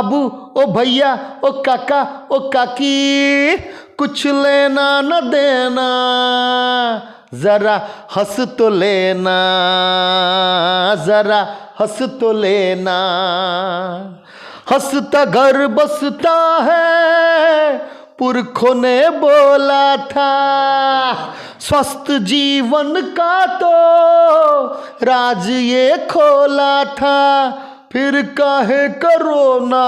बाबू, ओ भैया, ओ काका, ओ काकी, कुछ लेना न देना, जरा हंस तो लेना, जरा हंस तो लेना। हंसता घर बसता है, पुरखों ने बोला था, स्वस्थ जीवन का तो राज ये खोला था। फिर काहे करो ना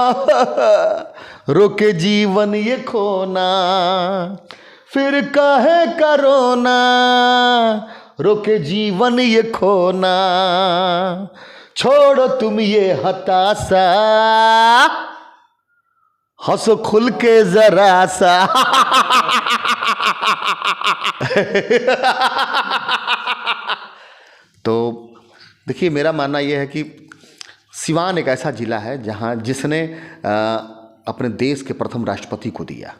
रोके जीवन ये खोना, फिर काहे करो ना रोके जीवन ये खोना। छोड़ो तुम ये हताशा, हंसो खुल के जरा सा। तो देखिए, मेरा मानना यह है कि सिवान एक ऐसा जिला है जहाँ जिसने अपने देश के प्रथम राष्ट्रपति को दिया।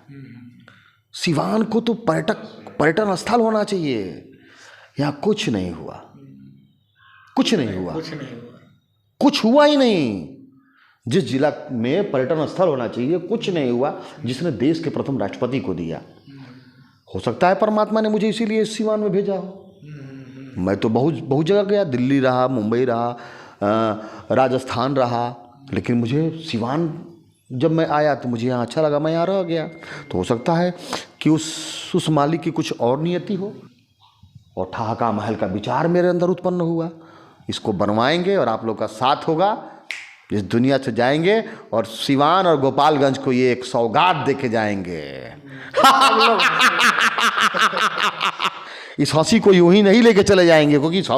सिवान को तो पर्यटन स्थल होना चाहिए। यहाँ कुछ नहीं हुआ, कुछ नहीं हुआ, कुछ हुआ ही नहीं। जिस जिला में पर्यटन स्थल होना चाहिए कुछ नहीं हुआ, जिसने देश के प्रथम राष्ट्रपति को दिया। हो सकता है परमात्मा ने मुझे इसीलिए सिवान में भेजा हो। मैं तो बहुत जगह गया, दिल्ली रहा, मुंबई रहा, राजस्थान रहा, लेकिन मुझे सिवान जब मैं आया तो मुझे यहाँ अच्छा लगा, मैं यहाँ रह गया। तो हो सकता है कि उस मालिक की कुछ और नियति हो और ठहाका महल का विचार मेरे अंदर उत्पन्न हुआ। इसको बनवाएंगे और आप लोग का साथ होगा, इस दुनिया से जाएंगे और सिवान और गोपालगंज को ये एक सौगात देके जाएंगे। इस हंसी को यूं ही नहीं लेके चले जाएंगे, क्योंकि इस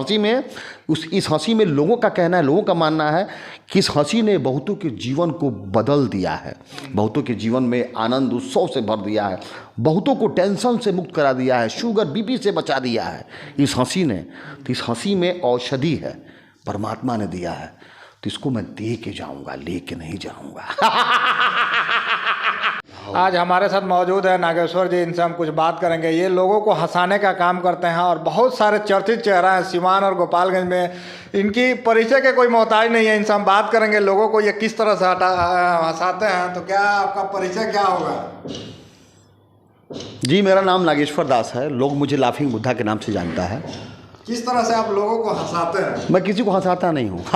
हंसी में लोगों का कहना है, लोगों का मानना है कि इस हंसी ने बहुतों के जीवन को बदल दिया है, बहुतों के जीवन में आनंद उत्सव से भर दिया है, बहुतों को टेंशन से मुक्त करा दिया है, शुगर बीपी से बचा दिया है इस हंसी ने। तो इस हंसी में औषधि है, परमात्मा ने दिया है, तो इसको मैं दे के जाऊंगा, लेके नहीं जाऊंगा। आज हमारे साथ मौजूद है नागेश्वर जी, इनसे हम कुछ बात करेंगे। ये लोगों को हंसाने का काम करते हैं और बहुत सारे चर्चित चेहरा हैं सिवान और गोपालगंज में। इनकी परिचय के कोई मोहताज नहीं है, इनसे हम बात करेंगे लोगों को ये किस तरह से हंसाते हैं। तो क्या आपका परिचय क्या होगा? जी, मेरा नाम नागेश्वर दास है, लोग मुझे लाफिंग बुद्धा के नाम से जानता है। किस तरह से आप लोगों को हंसाते हैं? मैं किसी को हंसाता नहीं हूँ। किसी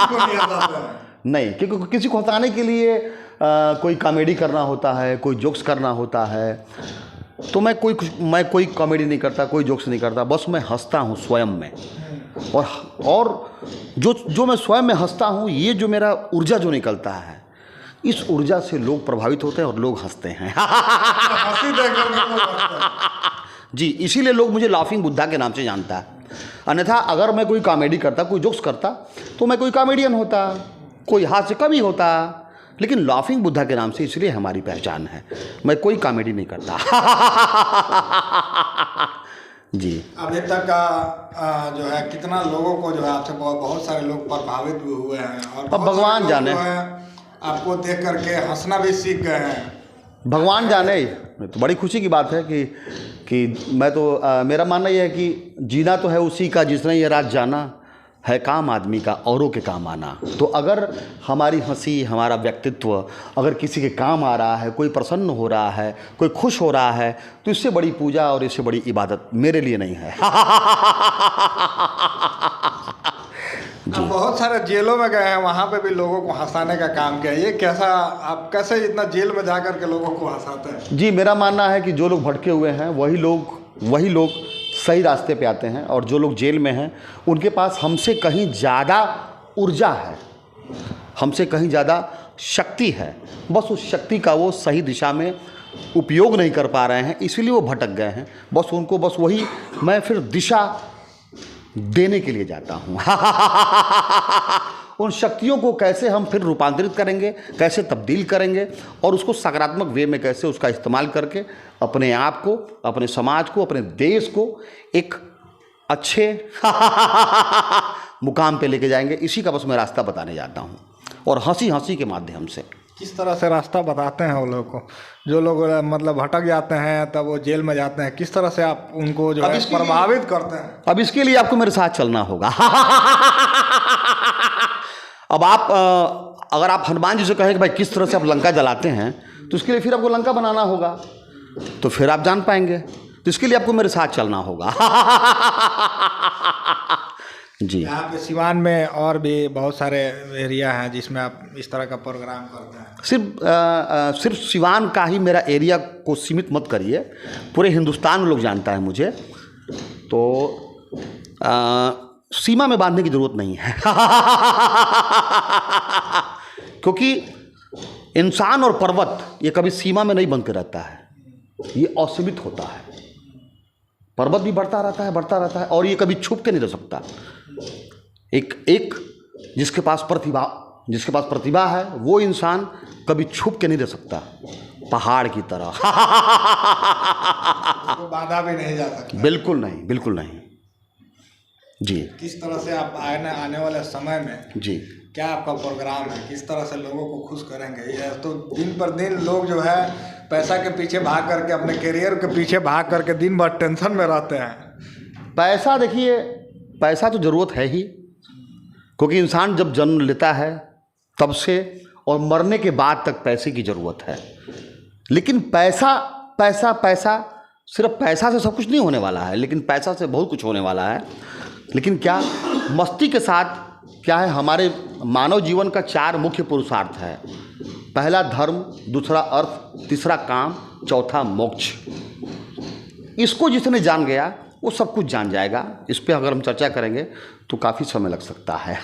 को नहीं हंसाते हैं? नहीं, क्योंकि किसी को हंसाने के लिए कोई कॉमेडी करना होता है, कोई जोक्स करना होता है। तो मैं कोई कॉमेडी नहीं करता, कोई जोक्स नहीं करता, बस मैं हंसता हूँ स्वयं में। और जो मैं स्वयं में हंसता हूँ, ये जो मेरा ऊर्जा जो निकलता है, इस ऊर्जा से लोग प्रभावित होते हैं और लोग हंसते हैं। हंसी देखकर लोग हंसते हैं। जी, इसीलिए लोग मुझे लाफिंग बुद्धा के नाम से जानता है। अन्यथा अगर मैं कोई कॉमेडी करता, कोई जोक्स करता, तो मैं कोई कॉमेडियन होता, कोई हास्य कवि होता। लेकिन लाफिंग बुद्धा के नाम से इसलिए हमारी पहचान है। मैं कोई कॉमेडी नहीं करता। जी, अभी तक जो है कितना लोगों को जो है आपसे बहुत सारे लोग प्रभावित भी हुए हैं और अब भगवान जाने, आपको देख करके हंसना भी सीख गए हैं। भगवान जाने। तो बड़ी खुशी की बात है कि मैं तो मेरा मानना यह है कि जीना तो है उसी का जिसने ये रात जाना, है काम आदमी का औरों के काम आना। तो अगर हमारी हंसी, हमारा व्यक्तित्व अगर किसी के काम आ रहा है, कोई प्रसन्न हो रहा है, कोई खुश हो रहा है, तो इससे बड़ी पूजा और इससे बड़ी इबादत मेरे लिए नहीं है। आप बहुत सारे जेलों में गए हैं, वहाँ पे भी लोगों को हंसाने का काम किया। ये कैसा, आप कैसे इतना जेल में जा कर के लोगों को हंसाते हैं? जी, मेरा मानना है कि जो लोग भटके हुए हैं वही लोग सही रास्ते पे आते हैं, और जो लोग जेल में हैं उनके पास हमसे कहीं ज़्यादा ऊर्जा है, हमसे कहीं ज़्यादा शक्ति है। बस उस शक्ति का वो सही दिशा में उपयोग नहीं कर पा रहे हैं, इसलिए वो भटक गए हैं। बस उनको बस वही मैं फिर दिशा देने के लिए जाता हूँ। उन शक्तियों को कैसे हम फिर रूपांतरित करेंगे, कैसे तब्दील करेंगे, और उसको सकारात्मक वे में कैसे उसका इस्तेमाल करके अपने आप को, अपने समाज को, अपने देश को एक अच्छे मुकाम पे लेके जाएंगे। इसी का बस मैं रास्ता बताने जाता हूँ, और हंसी हंसी के माध्यम से। किस तरह से रास्ता बताते हैं वो लोग को, जो लोग मतलब भटक जाते हैं तब वो जेल में जाते हैं, किस तरह से आप उनको जो है प्रभावित करते हैं? अब इसके लिए आपको मेरे साथ चलना होगा। अब अगर आप हनुमान जी से कहें कि भाई किस तरह से आप लंका जलाते हैं, तो इसके लिए फिर आपको लंका बनाना होगा, तो फिर आप जान पाएंगे। तो इसके लिए आपको मेरे साथ चलना होगा। जी। यहाँ पे सिवान में और भी बहुत सारे एरिया हैं जिसमें आप इस तरह का प्रोग्राम करते हैं। सिर्फ सिवान का ही मेरा एरिया को सीमित मत करिए, पूरे हिंदुस्तान में लोग जानता है मुझे। तो सीमा में बांधने की ज़रूरत नहीं है। क्योंकि इंसान और पर्वत ये कभी सीमा में नहीं बनते रहता है, ये असीमित होता है। पर्वत भी बढ़ता रहता है और ये कभी छुप के नहीं रह सकता। एक जिसके पास प्रतिभा है वो इंसान कभी छुप के नहीं रह सकता, पहाड़ की तरह। तो बाधा भी नहीं जा सकता। बिल्कुल नहीं। जी। किस तरह से आप आने वाले समय में जी क्या आपका प्रोग्राम है, किस तरह से लोगों को खुश करेंगे? ये तो दिन पर दिन लोग जो है पैसा के पीछे भाग करके, अपने करियर के पीछे भाग करके दिन भर टेंशन में रहते हैं। पैसा, देखिए पैसा तो ज़रूरत है ही, क्योंकि इंसान जब जन्म लेता है तब से और मरने के बाद तक पैसे की ज़रूरत है। लेकिन पैसा सिर्फ पैसा से सब कुछ नहीं होने वाला है, लेकिन पैसा से बहुत कुछ होने वाला है। लेकिन क्या मस्ती के साथ क्या है, हमारे मानव जीवन का 4 मुख्य पुरुषार्थ है। पहला धर्म, दूसरा अर्थ, तीसरा काम, चौथा मोक्ष। इसको जिसने जान गया वो सब कुछ जान जाएगा। इस पे अगर हम चर्चा करेंगे तो काफ़ी समय लग सकता है।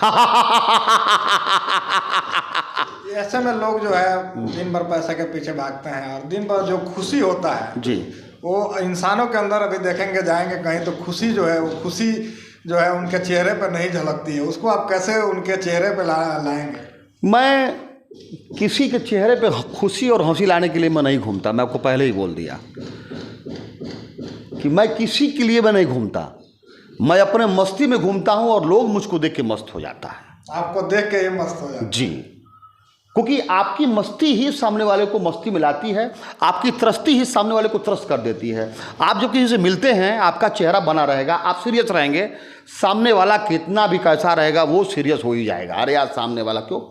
ऐसे में लोग जो है दिन भर पैसा के पीछे भागते हैं और दिन भर जो खुशी होता है जी, वो इंसानों के अंदर अभी देखेंगे जाएंगे कहीं तो खुशी जो है, वो खुशी जो है उनके चेहरे पर नहीं झलकती है। उसको आप कैसे उनके चेहरे पर लाएंगे? मैं किसी के चेहरे पे खुशी और हंसी लाने के लिए मैं नहीं घूमता। मैं आपको पहले ही बोल दिया कि मैं किसी के लिए मैं नहीं घूमता। मैं अपने मस्ती में घूमता हूँ और लोग मुझको देख के मस्त हो जाता है। आपको देख के ये मस्त हो जाता है? जी, क्योंकि आपकी मस्ती ही सामने वाले को मस्ती में लाती है, आपकी त्रस्ती ही सामने वाले को त्रस्त कर देती है। आप जब किसी से मिलते हैं आपका चेहरा बना रहेगा, आप सीरियस रहेंगे, सामने वाला कितना भी कैसा रहेगा वो सीरियस हो ही जाएगा। अरे यार सामने वाला क्यों?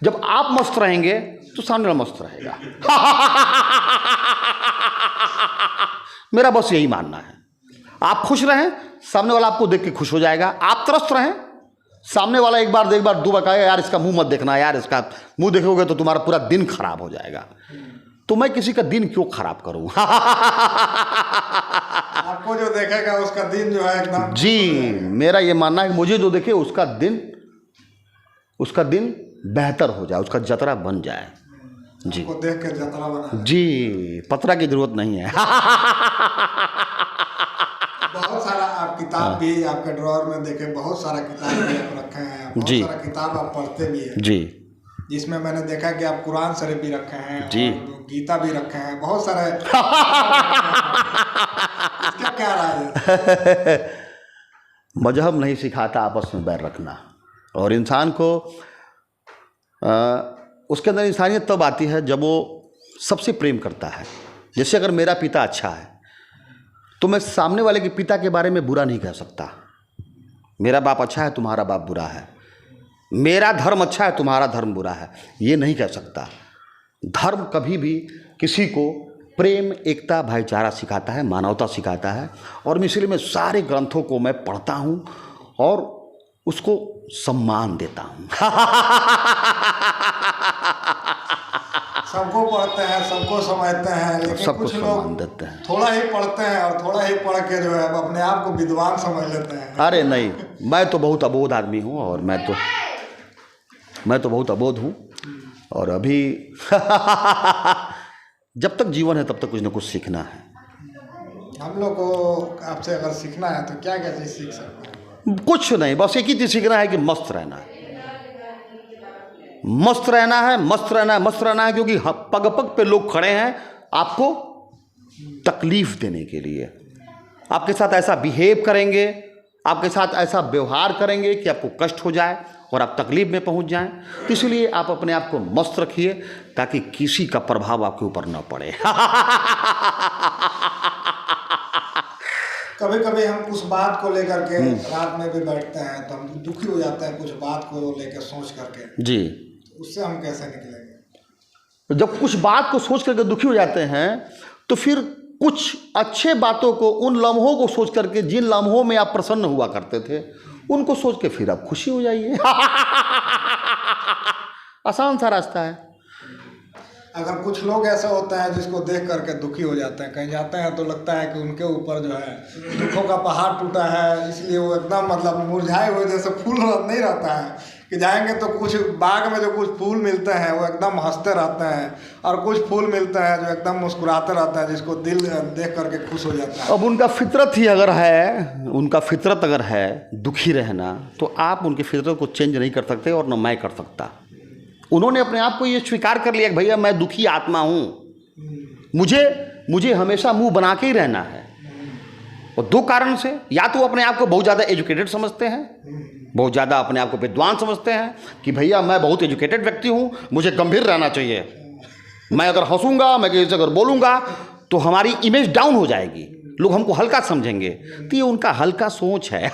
जब आप मस्त रहेंगे तो सामने वाला मस्त रहेगा। मेरा बस यही मानना है। आप खुश रहें, सामने वाला आपको देख के खुश हो जाएगा। आप त्रस्त रहें, सामने वाला एक बार 2 बार कहेगा यार इसका मुंह मत देखना, यार इसका मुंह देखोगे तो तुम्हारा पूरा दिन खराब हो जाएगा। तो मैं किसी का दिन क्यों खराब करूं? आपको जो देखेगा उसका दिन जो है एकदम। जी, मेरा ये मानना है कि मुझे जो देखे उसका दिन बेहतर हो जाए, उसका जतरा बन जाए। जी, आपको देख के जतरा बना। जी, पतरा की जरूरत नहीं है। बहुत सारा आप किताब भी आपके ड्रॉअर में देखे, बहुत सारा किताब भी आप रखे हैं, बहुत जी, सारा किताब आप पढ़ते भी हैं। जी, जिसमें मैंने देखा कि आप कुरान शरीफ भी रखे हैं जी, और गीता भी रखे हैं, बहुत सारे। इसका क्या राय है? मजहब नहीं सिखाता आपस में बैर रखना, और इंसान को उसके अंदर इंसानियत तब आती है जब वो सबसे प्रेम करता है। जैसे अगर मेरा पिता अच्छा है तो मैं सामने वाले के पिता के बारे में बुरा नहीं कह सकता। मेरा बाप अच्छा है, तुम्हारा बाप बुरा है। मेरा धर्म अच्छा है, तुम्हारा धर्म बुरा है, ये नहीं कह सकता। धर्म कभी भी किसी को प्रेम, एकता, भाईचारा सिखाता है, मानवता सिखाता है। और इसलिए मैं सारे ग्रंथों को मैं पढ़ता हूँ और उसको सम्मान देता हूँ। सबको पढ़ते हैं, सबको समझते हैं, लेकिन सबको कुछ सम्मान लोग देते हैं। थोड़ा ही पढ़ते हैं और थोड़ा ही पढ़ के जो है अपने आप को विद्वान समझ लेते हैं। अरे नहीं, मैं तो बहुत अबोध आदमी हूँ, और मैं तो बहुत अबोध हूँ। और अभी जब तक जीवन है तब तक कुछ न कुछ सीखना है। हम लोग को आपसे अगर सीखना है तो क्या क्या चीज़ सीख सकते हैं? कुछ नहीं, बस एक ही चीज़ सीखना है कि मस्त रहना है, मस्त रहना है, मस्त रहना है, मस्त रहना है। क्योंकि पग पग पे लोग खड़े हैं आपको तकलीफ देने के लिए। आपके साथ ऐसा बिहेव करेंगे, आपके साथ ऐसा व्यवहार करेंगे कि आपको कष्ट हो जाए और आप तकलीफ में पहुंच जाएं। तो इसलिए आप अपने आप को मस्त रखिए ताकि किसी का प्रभाव आपके ऊपर न पड़े। कभी कभी हम उस बात को लेकर के रात में भी बैठते हैं तो हम दुखी हो जाते हैं, कुछ बात को लेकर सोच करके। जी, उससे हम कैसे निकलेंगे? जब कुछ बात को सोच करके दुखी हो जाते हैं तो फिर कुछ अच्छे बातों को, उन लम्हों को सोच करके, जिन लम्हों में आप प्रसन्न हुआ करते थे, उनको सोच के फिर आप खुशी हो जाइए। आसान सा रास्ता है। अगर कुछ लोग ऐसे होते हैं जिसको देख करके दुखी हो जाते हैं, कहीं जाते हैं तो लगता है कि उनके ऊपर जो है दुखों का पहाड़ टूटा है, इसलिए वो एकदम मतलब मुरझाए हुए जैसे फूल नहीं रहता है कि जाएंगे तो कुछ बाग में जो कुछ फूल मिलते हैं वो एकदम हंसते रहते हैं, और कुछ फूल मिलते हैं जो एकदम मुस्कुराते रहते हैं, जिसको दिल देख करके खुश हो जाता है। अब उनका फितरत ही अगर है, उनका फितरत अगर है दुखी रहना, तो आप उनकी फितरत को चेंज नहीं कर सकते और न मैं कर सकता। उन्होंने अपने आप को ये स्वीकार कर लिया कि भैया मैं दुखी आत्मा हूँ, मुझे हमेशा मुंह बना के ही रहना है। और दो कारण से, या तो अपने आप को बहुत ज़्यादा एजुकेटेड समझते हैं, बहुत ज़्यादा अपने आप को विद्वान समझते हैं कि भैया मैं बहुत एजुकेटेड व्यक्ति हूँ, मुझे गंभीर रहना चाहिए, मैं अगर हंसूंगा, मैं किसी से अगर बोलूँगा तो हमारी इमेज डाउन हो जाएगी, लोग हमको हल्का समझेंगे। तो ये उनका हल्का सोच है।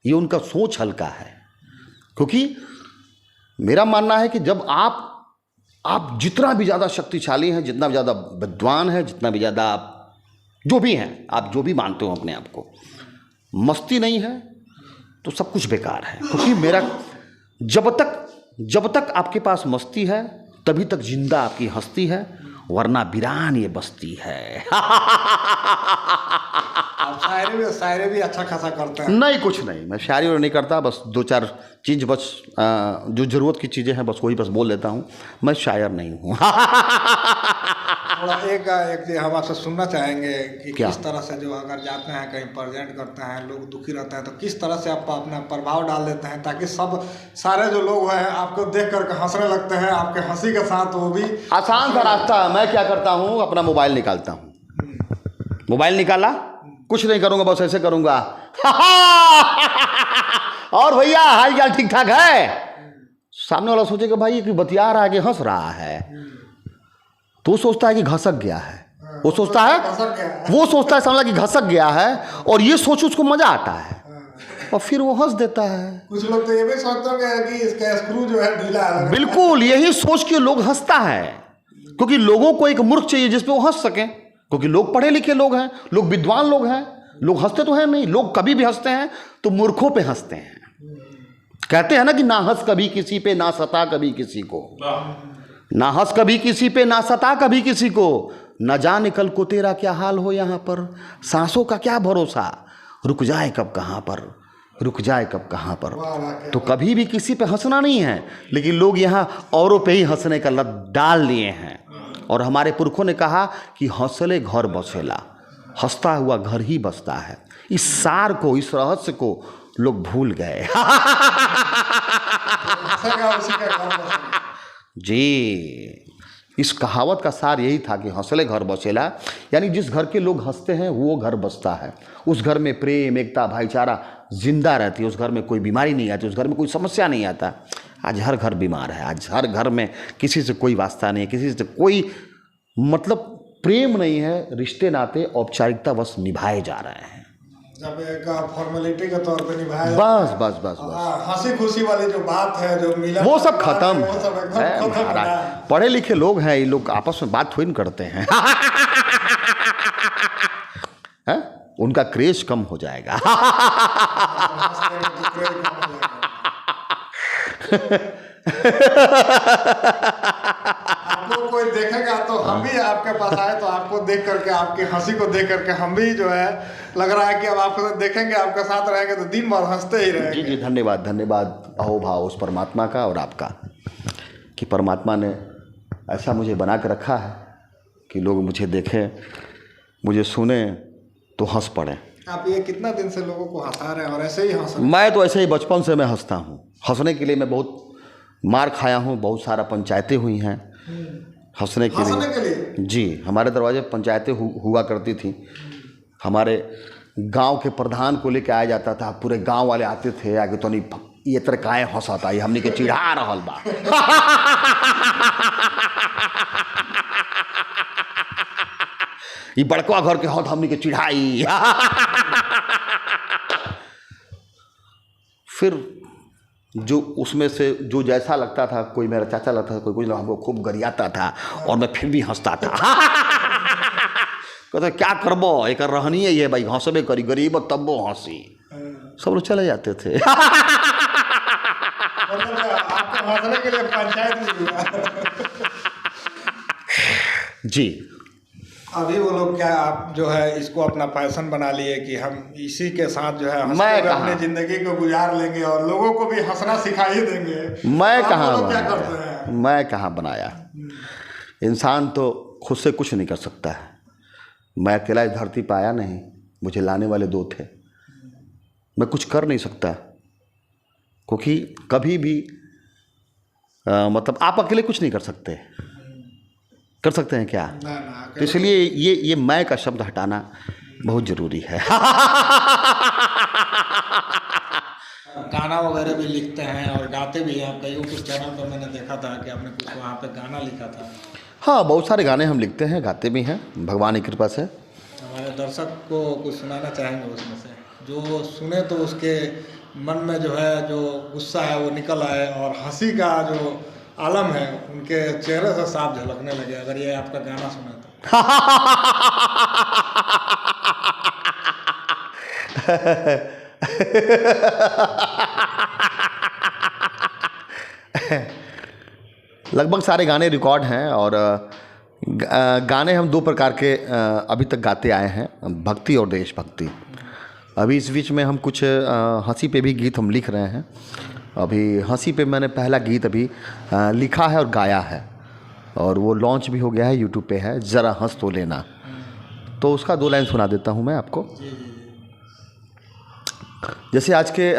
ये उनका सोच हल्का है। क्योंकि मेरा मानना है कि जब आप जितना भी ज़्यादा शक्तिशाली हैं, जितना भी ज़्यादा विद्वान हैं, जितना भी ज़्यादा आप जो भी हैं, आप जो भी मानते हो अपने आप को, मस्ती नहीं है तो सब कुछ बेकार है। क्योंकि मेरा जब तक आपके पास मस्ती है तभी तक जिंदा आपकी हस्ती है, वरना वीरान ये बस्ती है। आप शायरी भी अच्छा खासा करते हैं? नहीं, कुछ नहीं, मैं शायरी और नहीं करता, बस दो चार चीज़ बस जो ज़रूरत की चीज़ें हैं बस वही बस बोल लेता हूँ। मैं शायर नहीं हूँ। थोड़ा एक चीज़ हम आपसे सुनना चाहेंगे कि क्या? किस तरह से जो अगर जाते हैं कहीं प्रेजेंट करते हैं, लोग दुखी रहते हैं, तो किस तरह से आप अपना प्रभाव डाल देते हैं ताकि सारे जो लोग हैं आपको देख करके हंसने लगते हैं, आपके हंसी के साथ वो भी। आसान सा रास्ता है। मैं क्या करता हूँ, अपना मोबाइल निकालता हूँ, मोबाइल निकाला, कुछ नहीं करूँगा, बस ऐसे करूँगा। और भैया हाल चाल ठीक ठाक है? सामने वाला सोचेगा भाई ये कि बतिया रहा है कि हंस रहा है, तो सोचता है कि घसक गया है, वो सोचता है सामने कि घसक गया है, और ये सोच उसको मजा आता है और फिर वो हंस देता है। कुछ लोग तो ये भी सोचते हैं कि इसका स्क्रू जो है ढीला है। बिल्कुल, यही सोच के लोग हंसता है, क्योंकि लोगों को एक मूर्ख चाहिए जिस पे वो हंस सकें, क्योंकि लोग पढ़े लिखे लोग हैं, लोग विद्वान लोग हैं, लोग हंसते तो हैं नहीं, लोग कभी भी हंसते हैं तो मूर्खों पे हंसते हैं। कहते हैं ना कि ना हंस कभी किसी पे, ना सता कभी किसी को, ना हंस कभी किसी पे, ना सता कभी किसी को, न जाने कल को तेरा क्या हाल हो यहाँ पर, सांसों का क्या भरोसा, रुक जाए कब कहाँ पर, रुक जाए कब कहाँ पर। तो कभी भी किसी पे हंसना नहीं है, लेकिन लोग यहाँ औरों पे ही हंसने का लत डाल लिए हैं। और हमारे पुरखों ने कहा कि हंसले घर बसेला, हंसता हुआ घर ही बसता है। इस सार को, इस रहस्य को लोग भूल गए। जी, इस कहावत का सार यही था कि हंसले घर बसेला, यानी जिस घर के लोग हंसते हैं वो घर बसता है, उस घर में प्रेम, एकता, भाईचारा जिंदा रहती है, उस घर में कोई बीमारी नहीं आती, उस घर में कोई समस्या नहीं आता। आज हर घर बीमार है, आज हर घर में किसी से कोई वास्ता नहीं है, किसी से कोई मतलब प्रेम नहीं है, रिश्ते नाते औपचारिकता बस निभाए जा रहे हैं, जब एक फॉर्मेलिटी के तौर पे निभाया, बस हंसी खुशी वाली जो बात है, जो मिलन, वो सब खत्म है। खत्म। पढ़े लिखे लोग हैं, ये लोग आपस में बात थोड़ी करते हैं। है? उनका क्रेज कम हो जाएगा। आपको कोई देखेगा तो हम भी आपके पास आए तो आपको देख करके, आपकी हंसी को देख करके हम भी जो है लग रहा है कि अब आपके साथ देखेंगे, आपके साथ रहेंगे तो दिन भर हंसते ही रहेंगे। जी, धन्यवाद अहोभाव उस परमात्मा का और आपका, कि परमात्मा ने ऐसा मुझे बना के रखा है कि लोग मुझे देखें, मुझे सुने तो हंस पड़े। आप ये कितना दिन से लोगों को हंसा रहे हैं और ऐसे ही हंस रहे हैं? मैं तो ऐसे ही बचपन से मैं हंसता हूँ। हंसने के लिए मैं बहुत मार खाया हूँ, बहुत सारा पंचायतें हुई हैं हंसने के लिए। जी, हमारे दरवाजे पंचायतें हुआ करती थी। हमारे गांव के प्रधान को लेके आया जाता था, पूरे गांव वाले आते थे आगे, तो नहीं ये तरह काहे हंसाता, ये हमने के चिढ़ा रहल बा। ये बड़का घर के हाथ हमने के चिढ़ाई। फिर जो उसमें से जो जैसा लगता था, कोई मेरा चाचा लगता था, कोई कुछ हमको खूब गरियाता था और मैं फिर भी हंसता था। कहते क्या करबो, एक रहनी है ये भाई, हंसबे करी, गरीब तब वो हंसी। सब लोग चले जाते थे। आपको हंसने के लिए पंचायत जी। अभी वो लोग क्या, आप जो है इसको अपना पैशन बना लिए कि हम इसी के साथ जो है मैं अपनी जिंदगी को गुजार लेंगे और लोगों को भी हंसना सिखा ही देंगे। मैं आप कहाँ लोग क्या बनाया? करते हैं? मैं कहाँ बनाया? इंसान तो खुद से कुछ नहीं कर सकता है। मैं अकेला इस धरती पर आया नहीं, मुझे लाने वाले दो थे। मैं कुछ कर नहीं सकता क्योंकि कभी भी मतलब आप अकेले कुछ नहीं कर सकते। कर सकते हैं क्या? ना तो इसलिए ये मैं का शब्द हटाना बहुत ज़रूरी है। गाना वगैरह भी लिखते हैं और गाते भी हैं। आपका यूट्यूब चैनल पर मैंने देखा था कि आपने कुछ वहाँ पे गाना लिखा था। हाँ, बहुत सारे गाने हम लिखते हैं, गाते भी हैं, भगवान की कृपा से। हमारे दर्शक को कुछ सुनाना चाहेंगे उसमें से, जो सुने तो उसके मन में जो है जो गुस्सा है वो निकल आए और हंसी का जो आलम है उनके चेहरे से साफ झलकने लगे, अगर ये आपका गाना सुने तो। लगभग सारे गाने रिकॉर्ड हैं और गाने हम दो प्रकार के अभी तक गाते आए हैं, भक्ति और देशभक्ति। अभी इस बीच में हम कुछ हंसी पे भी गीत हम लिख रहे हैं। अभी हंसी पे मैंने पहला गीत अभी लिखा है और गाया है और वो लॉन्च भी हो गया है, यूट्यूब पे है, ज़रा हंस तो लेना। तो उसका 2 लाइन सुना देता हूँ मैं आपको। जैसे आज के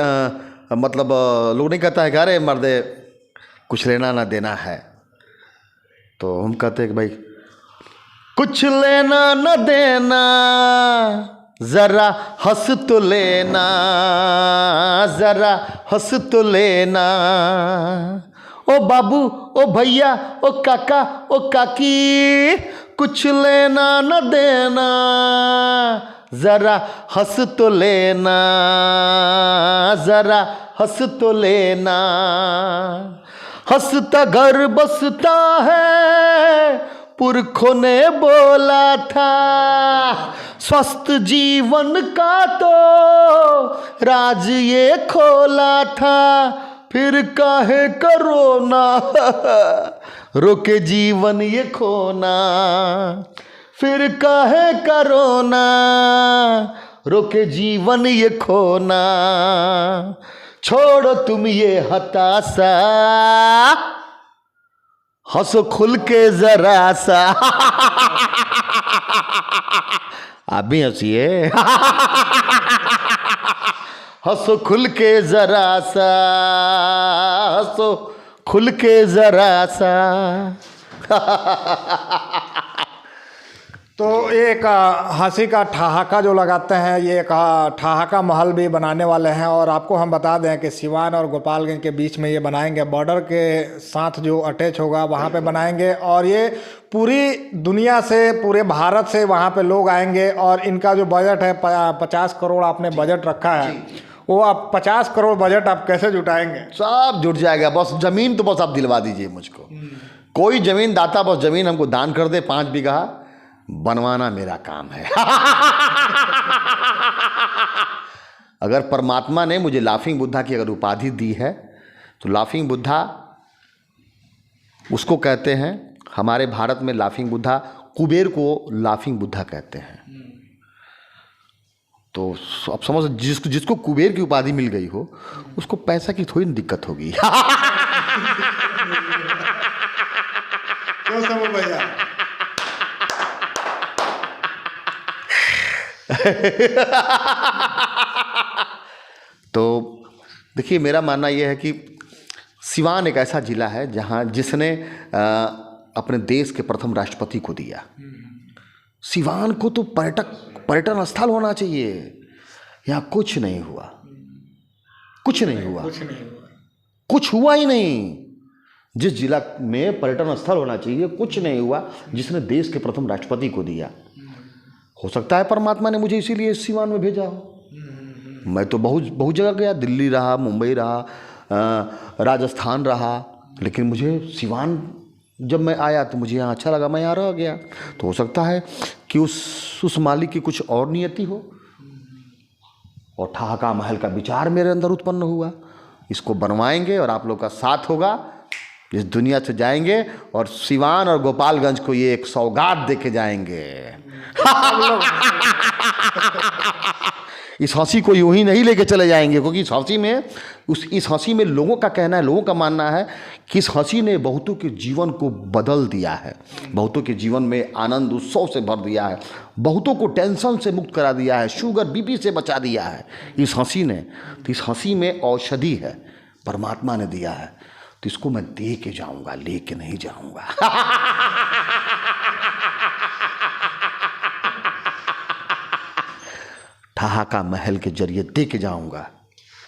मतलब लोग नहीं कहता है कि अरे मर्दे कुछ लेना ना देना है, तो हम कहते हैं कि भाई कुछ लेना न देना, ज़रा हंस तो लेना, ज़रा हंस तो लेना। ओ बाबू, ओ भैया, ओ काका, ओ काकी, कुछ लेना न देना, ज़रा हंस तो लेना, ज़रा हंस तो लेना। हंसता घर बसता है, पुरखों ने बोला था, स्वस्थ जीवन का तो राज ये खोला था। फिर काहे करो ना रोके जीवन ये खोना, फिर काहे करो ना रोके जीवन ये खोना। छोड़ो तुम ये हताशा, हंसो खुल के जरा सा। आप भी हंसिए। हंसो खुल के जरा सा, हंसो खुल के जरा सा। तो एक हंसी का ठहाका जो लगाते हैं, ये एक ठहाका महल भी बनाने वाले हैं और आपको हम बता दें कि सिवान और गोपालगंज के बीच में ये बनाएंगे, बॉर्डर के साथ जो अटैच होगा वहाँ पे बनाएंगे और ये पूरी दुनिया से, पूरे भारत से वहाँ पे लोग आएंगे और इनका जो बजट है 50 करोड़ आपने बजट रखा है, वो आप 50 करोड़ बजट आप कैसे जुटाएंगे? सब जुट जाएगा, बस ज़मीन तो बस आप दिलवा दीजिए मुझको। कोई ज़मीन दाता बस ज़मीन हमको दान कर दे, 5 बीघा बनवाना मेरा काम है। अगर परमात्मा ने मुझे लाफिंग बुद्धा की अगर उपाधि दी है तो लाफिंग बुद्धा उसको कहते हैं, हमारे भारत में लाफिंग बुद्धा, कुबेर को लाफिंग बुद्धा कहते हैं। तो अब समझ, जिसको कुबेर की उपाधि मिल गई हो उसको पैसा की थोड़ी दिक्कत होगी। क्यों सब भैया? तो देखिए, मेरा मानना यह है कि सिवान एक ऐसा ज़िला है जहाँ जिसने अपने देश के प्रथम राष्ट्रपति को दिया। सिवान को तो पर्यटन स्थल होना चाहिए। यहाँ कुछ नहीं हुआ, कुछ नहीं हुआ, कुछ हुआ ही नहीं। जिस जिला में पर्यटन स्थल होना चाहिए कुछ नहीं हुआ, जिसने देश के प्रथम राष्ट्रपति को दिया। हो सकता है परमात्मा ने मुझे इसीलिए सिवान में भेजा हो। मैं तो बहुत जगह गया, दिल्ली रहा, मुंबई रहा, राजस्थान रहा, लेकिन मुझे सिवान जब मैं आया तो मुझे यहाँ अच्छा लगा, मैं यहाँ रह गया। तो हो सकता है कि उस मालिक की कुछ और नियति हो, और ठहाका महल का विचार मेरे अंदर उत्पन्न हुआ। इसको बनवाएंगे और आप लोग का साथ होगा, इस दुनिया से जाएंगे और सिवान और गोपालगंज को ये एक सौगात दे के जाएंगे। इस हंसी को यूं ही नहीं लेके चले जाएंगे, क्योंकि इस हंसी में लोगों का कहना है, लोगों का मानना है कि इस हंसी ने बहुतों के जीवन को बदल दिया है, बहुतों के जीवन में आनंद उत्सव से भर दिया है, बहुतों को टेंशन से मुक्त करा दिया है, शुगर बीपी से बचा दिया है इस हंसी ने। तो इस हंसी में औषधि है, परमात्मा ने दिया है, तो इसको मैं दे के जाऊंगा, लेके नहीं जाऊंगा। ठहाका महल के जरिए दे के जाऊंगा।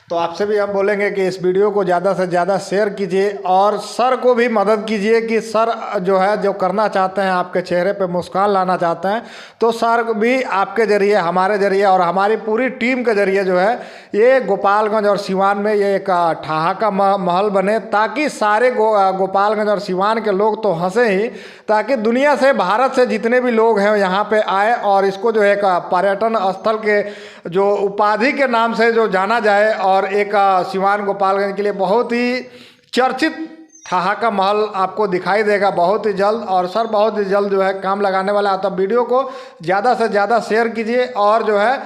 तो आपसे भी हम बोलेंगे कि इस वीडियो को ज़्यादा से ज़्यादा शेयर कीजिए और सर को भी मदद कीजिए कि सर जो है जो करना चाहते हैं, आपके चेहरे पे मुस्कान लाना चाहते हैं, तो सर भी आपके ज़रिए, हमारे ज़रिए और हमारी पूरी टीम के ज़रिए जो है ये गोपालगंज और सिवान में ये एक ठहाका महल बने, ताकि सारे गोपालगंज और सिवान के लोग तो हंसे ही, ताकि दुनिया से, भारत से जितने भी लोग हैं यहाँ पे आए और इसको जो है एक पर्यटन स्थल के जो उपाधि के नाम से जो जाना जाए, और एक सिवान गोपालगंज के लिए बहुत ही चर्चित ठहाका महल आपको दिखाई देगा बहुत ही जल्द। और सर बहुत ही जल्द जो है काम लगाने वाला है। तो वीडियो को ज़्यादा से ज़्यादा शेयर कीजिए और जो है